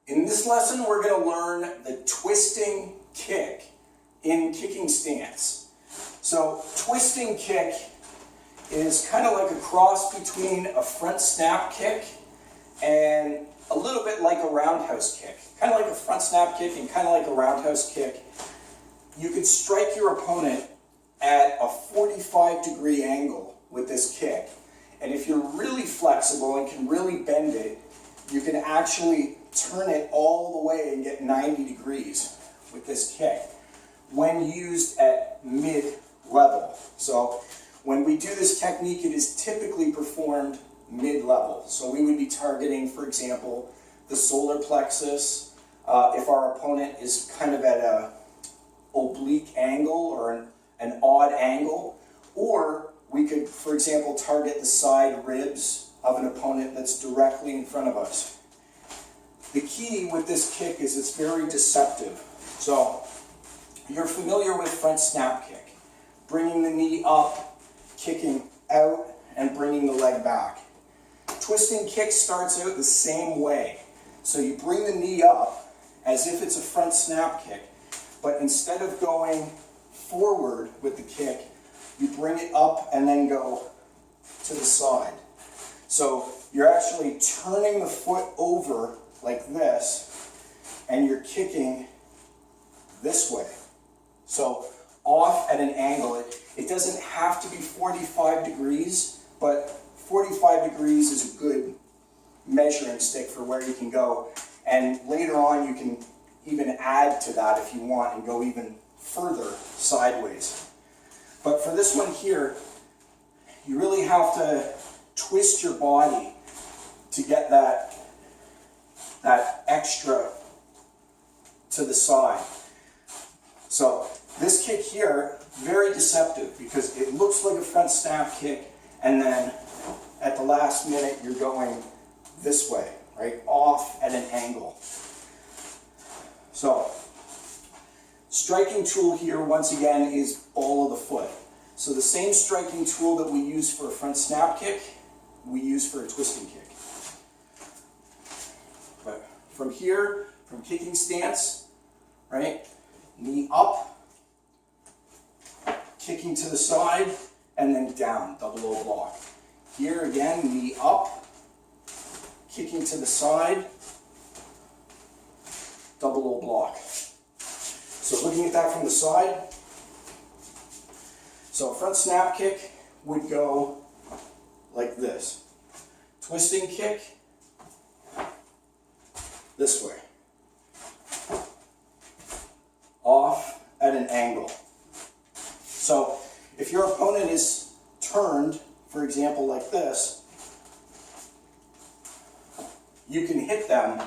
In this lesson, we're going to learn the twisting kick in kicking stance. So, twisting kick is kind of like a cross between a front snap kick and a little bit like a roundhouse kick. Kind of like a front snap kick and kind of like a roundhouse kick. You could strike your opponent at a 45-degree angle with this kick. And if you're really flexible and can really bend it, you can actually turn it all the way and get 90 degrees with this kick when used at mid-level. So when we do this technique, it is typically performed mid-level. So we would be targeting, for example, the solar plexus. If our opponent is kind of at a oblique angle or an odd angle, or we could, for example, target the side ribs of an opponent that's directly in front of us. The key with this kick is it's very deceptive. So you're familiar with front snap kick, bringing the knee up, kicking out, and bringing the leg back. Twisting kick starts out the same way. So you bring the knee up as if it's a front snap kick, but instead of going forward with the kick, you bring it up and then go to the side. So you're actually turning the foot over like this, and you're kicking this way. So off at an angle. It doesn't have to be 45 degrees, but 45 degrees is a good measuring stick for where you can go. And later on, you can even add to that if you want and go even further sideways. But for this one here, you really have to twist your body to get that extra to the side. So this kick here, very deceptive because it looks like a front snap kick, and then at the last minute you're going this way, right? Off at an angle. So striking tool here once again is ball of the foot. So the same striking tool that we use for a front snap kick, we use for a twisting kick. But from here, from kicking stance, right? Knee up, kicking to the side, and then down, double O block. Here again, knee up, kicking to the side, double O block. So looking at that from the side, so front snap kick would go like this. Twisting kick, this way. Off at an angle. So if your opponent is turned, for example, like this, you can hit them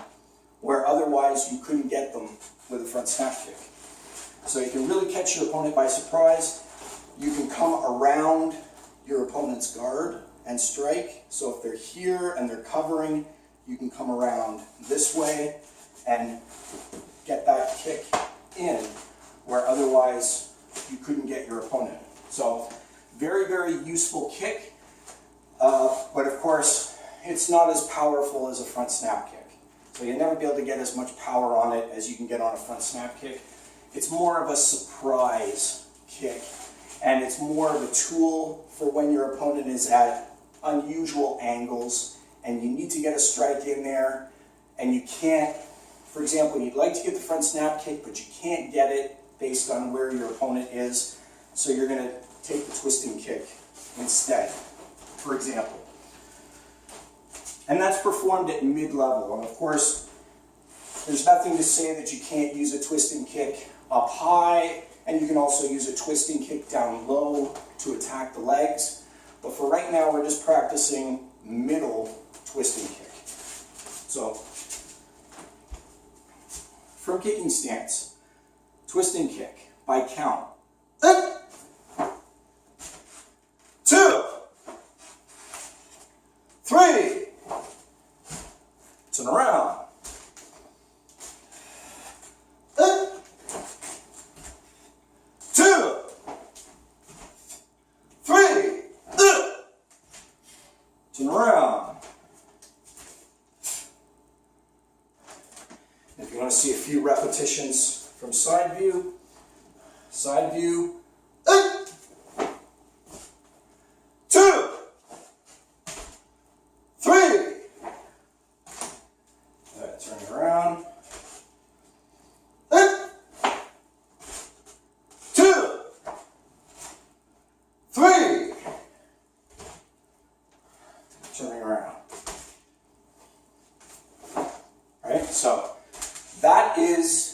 where otherwise you couldn't get them with a front snap kick. So you can really catch your opponent by surprise. You can come around your opponent's guard and strike. So if they're here and they're covering, you can come around this way and get that kick in where otherwise you couldn't get your opponent. So very, very useful kick, but of course it's not as powerful as a front snap kick. So you'll never be able to get as much power on it as you can get on a front snap kick. It's more of a surprise kick, and it's more of a tool for when your opponent is at unusual angles and you need to get a strike in there and you can't, for example, you'd like to get the front snap kick, but you can't get it based on where your opponent is, so you're going to take the twisting kick instead, for example. And that's performed at mid-level, and of course, there's nothing to say that you can't use a twisting kick up high, and you can also use a twisting kick down low to attack the legs, but for right now, we're just practicing middle twisting kick. So, from kicking stance, twisting kick by count. 2, 3, turn around. 2, 3, turn around. want to see a few repetitions from side view. Side view. 2, 3. Turning around. 2, 3. Turning around. All right, so that is